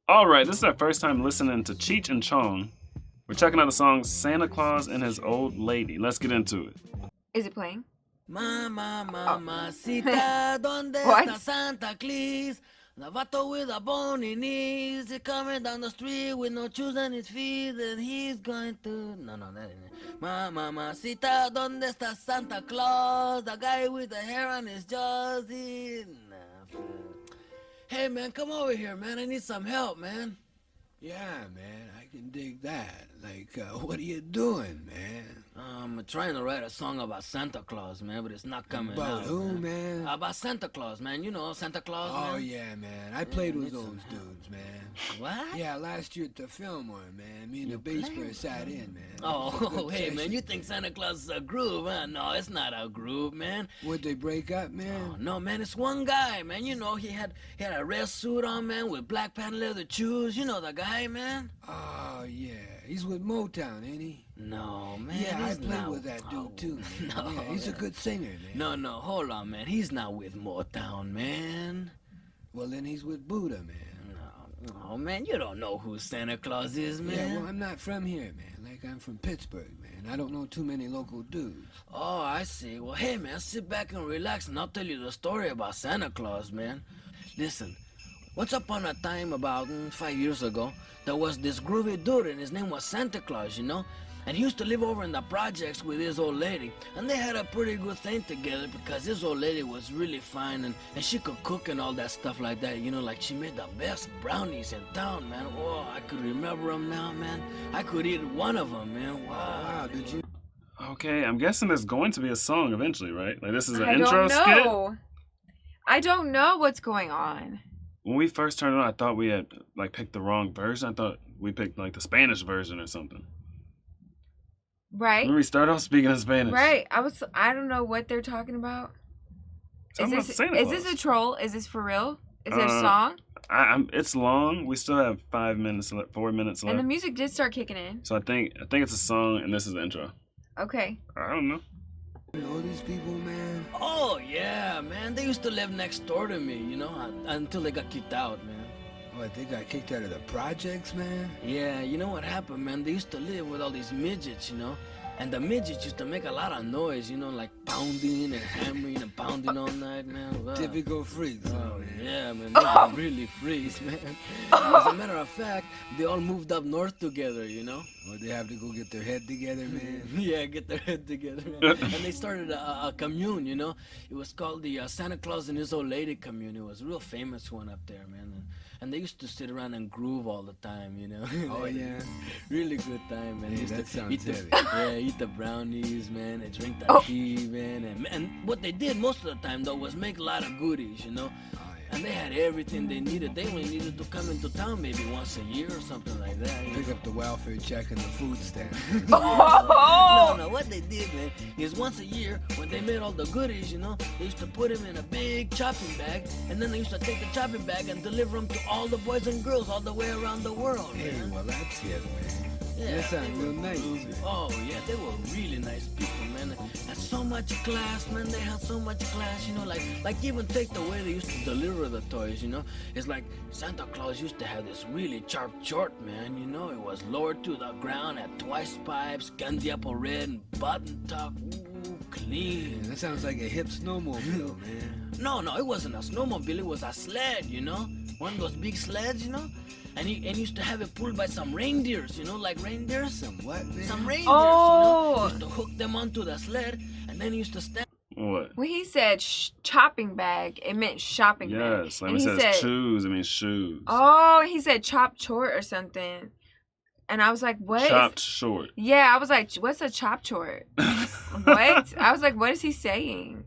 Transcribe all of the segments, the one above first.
All right, this is our first time listening to Cheech and Chong. We're checking out the song Santa Claus and His Old Lady. Let's get into it. Is it playing? Mamacita, ¿dónde What? está Santa Claus? The vato with a bony knees, he's coming down the street with no shoes on his feet, and he's going to... No, that ain't it. Mamacita, ¿dónde está Santa Claus? The guy with the hair on his jaws, Hey, man, come over here, man. I need some help, man. Yeah, man, I can dig that. Like, what are you doing, man? I'm trying to write a song about Santa Claus, man, but it's not coming About out. who, man? About Santa Claus, man. You know Santa Claus, man? Oh, yeah, man. I played with it's those some- dudes, man. What? Yeah, last year at the Fillmore, man. Me and the bass player sat in, man. Oh, It was a good hey, man, session. you think Santa Claus is a group, huh? No, it's not a group, man. Would they break up, man? Oh, no, man, it's one guy, man. You know, he had a red suit on, man, with black patent leather shoes. You know the guy, man? Oh, yeah. He's with Motown, ain't he? No, man. Yeah, I he's played not- with that Oh, dude, too. Man. No, Yeah, he's a good singer, man. No, hold on, man. He's not with Motown, man. Well, then he's with Buddha, man. No, man, you don't know who Santa Claus is, man. Yeah, well, I'm not from here, man. Like, I'm from Pittsburgh, man. I don't know too many local dudes. Oh, I see. Well, hey, man, sit back and relax, and I'll tell you the story about Santa Claus, man. Listen, once upon a time, about 5 years ago, there was this groovy dude, and his name was Santa Claus, you know? And he used to live over in the projects with his old lady. And they had a pretty good thing together because his old lady was really fine, and she could cook and all that stuff like that. You know, like she made the best brownies in town, man. Oh, I could remember them now, man. I could eat one of them, man. Wow. Wow, did you? Okay, I'm guessing there's going to be a song eventually, right? Like this is an I intro don't skit. know. I don't know what's going on. When we first turned it on, I thought we had like picked the wrong version. I thought we picked like the Spanish version or something. Right? When we start off speaking in Spanish. Right. I don't know what they're talking about. Talking about Santa Is Claus. this a troll? Is this for real? Is it a Uh, song? It's long. We still have 5 minutes left, 4 minutes left. And the music did start kicking in. So I think it's a song, and this is the intro. Okay. I don't know. You know these people, man? Oh, yeah, man. They used to live next door to me, you know, until they got kicked out, man. What, they got kicked out of the projects, man? Yeah, you know what happened, man? They used to live with all these midgets, you know? And the midgets used to make a lot of noise, you know, like pounding and hammering and pounding all night, man. Wow. Typical freaks, huh, Oh, man? yeah, man. They were really freaks, man. As a matter of fact, they all moved up north together, you know? Or they have to go get their head together, man. Yeah, get their head together, man. And they started a commune, you know? It was called the Santa Claus and His Old Lady commune. It was a real famous one up there, man. And they used to sit around and groove all the time, you know? Oh, yeah? Really good time, man. Hey, Used that to sounds eat the, heavy. Yeah, eat the brownies, man, and drink the Oh. tea, man. And what they did most of the time, though, was make a lot of goodies, you know? Oh, yeah. And they had everything they needed. They only needed to come into town maybe once a year or something like that. you Pick know? up the welfare check and the food stamp. Oh! No, what they did, man, is once a year, when they made all the goodies, you know, they used to put them in a big chopping bag, and then they used to take the chopping bag and deliver them to all the boys and girls all the way around the world, Hey, man. well, that's it, man. Yeah, That sounds they real were nice. groovy. Oh, yeah, they were really nice people, man. And so much class, man. They had so much class, you know, like even take the way they used to deliver the toys, you know. It's like Santa Claus used to have this really sharp short, man, you know. It was lowered to the ground, had twice pipes, candy apple red, and button top. Ooh, clean. Man, that sounds like a hip snowmobile, man. No, it wasn't a snowmobile. It was a sled, you know. One of those big sleds, you know. And he used to have it pulled by some reindeers, you know, like reindeers. Some what, man? Some reindeers, Oh. you know. He used to hook them onto the sled, and then he used to stand. What? When he said chopping bag, it meant shopping bag. Yes, like And when it he says said, shoes, it means shoes. oh, he said chopped short or something. And I was like, what? Chopped short. Yeah, I was like, what's a chopped short? What? I was like, what is he saying?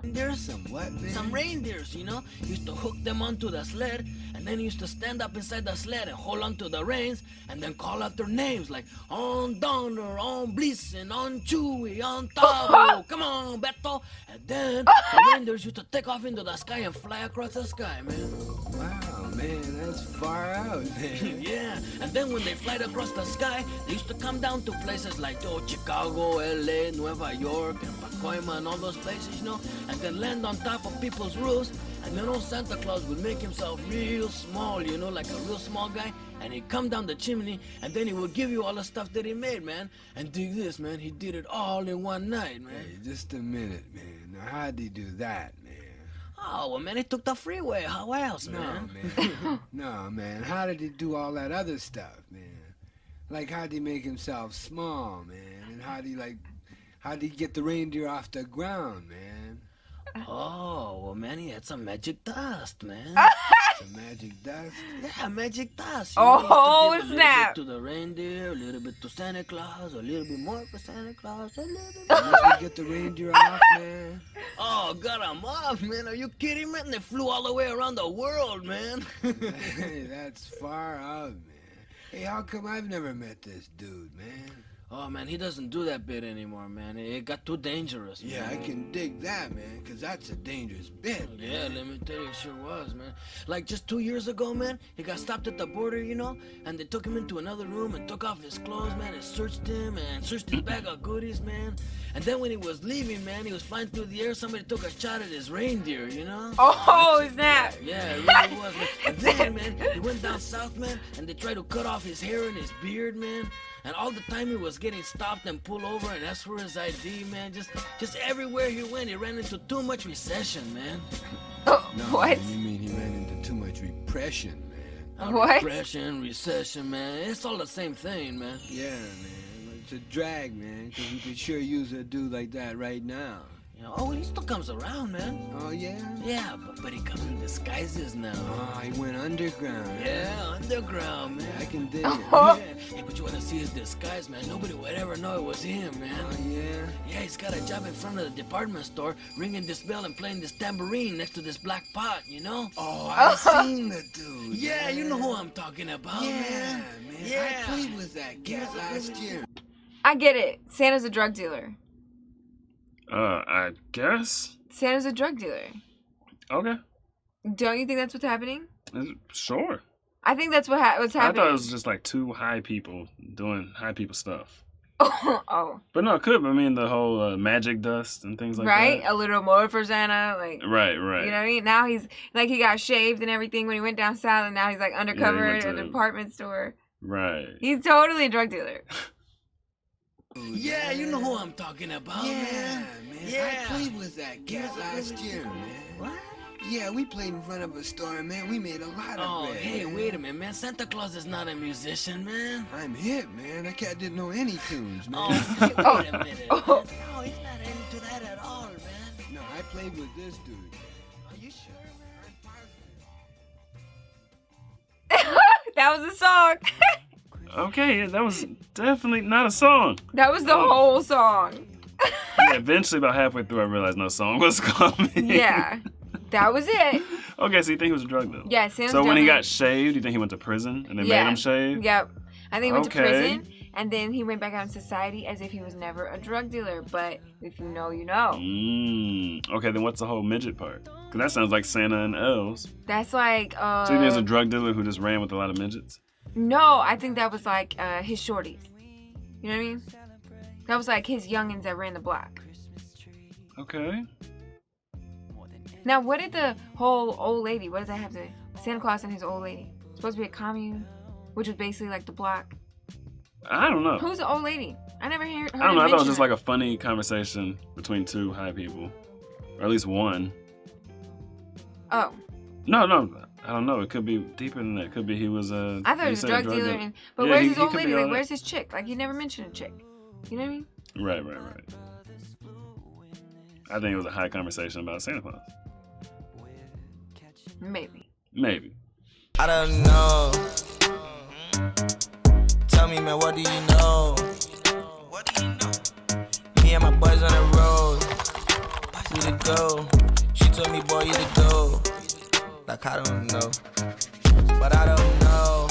There's Some what, man? some reindeers, you know. He used to hook them onto the sled, and then he used to stand up inside the sled and hold onto the reins, and then call out their names like on Donner, on Blitzen, on Chewy, on Tavo, come on, Beto. And then the reindeers used to take off into the sky and fly across the sky, man. Wow, man, that's far out, man. Yeah, and then when they flight across the sky, they used to come down to places like Chicago, LA, Nueva York, and Pacoima, and all those places, you know, and then land on top of people's roofs, And then old Santa Claus would make himself real small, you know, like a real small guy. And he'd come down the chimney, and then he would give you all the stuff that he made, man. And dig this, man, he did it all in one night, man. Hey, just a minute, man. Now, how'd he do that, man? Oh, well, man, he took the freeway. How else, man? No, man. No, man. How did he do all that other stuff, man? Like, how'd he make himself small, man? And how'd he get the reindeer off the ground, man? Oh, well, man, he had some magic dust, man. Some magic dust? Yeah, magic dust. Oh, He used to give a snap. little bit to the reindeer, a little bit to Santa Claus, a little bit more for Santa Claus, a little bit. Did he get the reindeer off, man? Oh, got him off, man. Are you kidding, man? They flew all the way around the world, man. Hey, that's far out, man. Hey, how come I've never met this dude, man? Oh, man, he doesn't do that bit anymore, man. It got too dangerous, man. Yeah, I can dig that, man, because that's a dangerous bit, man. Yeah, let me tell you, it sure was, man. Like, just 2 years ago, man, he got stopped at the border, you know, and they took him into another room and took off his clothes, man, and searched him and searched his bag of goodies, man. And then when he was leaving, man, he was flying through the air, somebody took a shot at his reindeer, you know? Oh, snap. Yeah, it really was, man. And then, man, he went down south, man, and they tried to cut off his hair and his beard, man. And all the time he was getting stopped and pulled over and asked for his ID, man. Just everywhere he went, he ran into too much recession, man. Oh, No, what? man, you mean he ran into too much repression, man? What? Depression, recession, man. It's all the same thing, man. Yeah, man. It's a drag, man, because we could sure use a dude like that right now. You know, oh, he still comes around, man. Oh, yeah? Yeah, but he comes in disguises now. Oh, he went underground. huh? Yeah, underground, man. I can dig it. Oh. Yeah. Hey, but you wanna see his disguise, man? Nobody would ever know it was him, man. Oh, yeah? Yeah, he's got a job in front of the department store, ringing this bell and playing this tambourine next to this black pot, you know? Oh, I've seen the dude. Yeah, you know who I'm talking about, Yeah, man. man. Yeah. I played with that cat last year. I get it. Santa's a drug dealer. I guess. Santa's a drug dealer. Okay. Don't you think that's what's happening? Sure. I think that's what's I happening. thought it was just like two high people doing high people stuff. Oh, But no, it could. I mean, the whole magic dust and things like right? that. A little more for Santa, like. Right. You know what I mean? Now he's like he got shaved and everything when he went down south, and now he's like undercover went at a to- department store. Right. He's totally a drug dealer. Yeah, you know who I'm talking about, Yeah, man. man. Yeah. I played with that cat last year, man. What? Yeah, we played in front of a store, man. We made a lot of Oh, bread. hey, wait a minute, man. Santa Claus is not a musician, man. I'm hip, man. That cat didn't know any tunes, man. Oh, hey, wait a minute. Oh. Man. No, he's not into that at all, man. No, I played with this dude. Are you sure, man? That was a song. Okay, that was definitely not a song. That was the whole song. Yeah, eventually, about halfway through, I realized no song was coming. Yeah, that was it. Okay, so you think he was a drug dealer? Yeah, Santa's So when he definitely- got shaved, you think he went to prison and they Yeah. made him shave? Yep. I think he went to Okay. prison, and then he went back out in society as if he was never a drug dealer. But if you know, you know. Okay, then what's the whole midget part? Because that sounds like Santa and elves. That's like So you think he's a drug dealer who just ran with a lot of midgets? no, I think that was like his shorties. You know what I mean? That was like his youngins that ran the block. Okay. Now, what did the whole old lady? What did that have to? Santa Claus and his old lady. It's supposed to be a commune, which was basically like the block. I don't know. Who's the old lady? I never heard. I don't know. I thought it was just like a funny conversation between two high people, or at least one. Oh, No, I don't know. It could be deeper than that. It could be he was a. I thought he you was a said drug dealer. And, but Yeah, where's he- his he old could lady? be all Like, that. where's his chick? Like, he never mentioned a chick. You know what I mean? Right. I think it was a high conversation about Santa Claus. Maybe. Maybe. I don't know. Tell me, man, what do you know? What do you know? Me and my boys on the road. You to go. She told me, boy, you to go. Like, I don't know. But I don't know.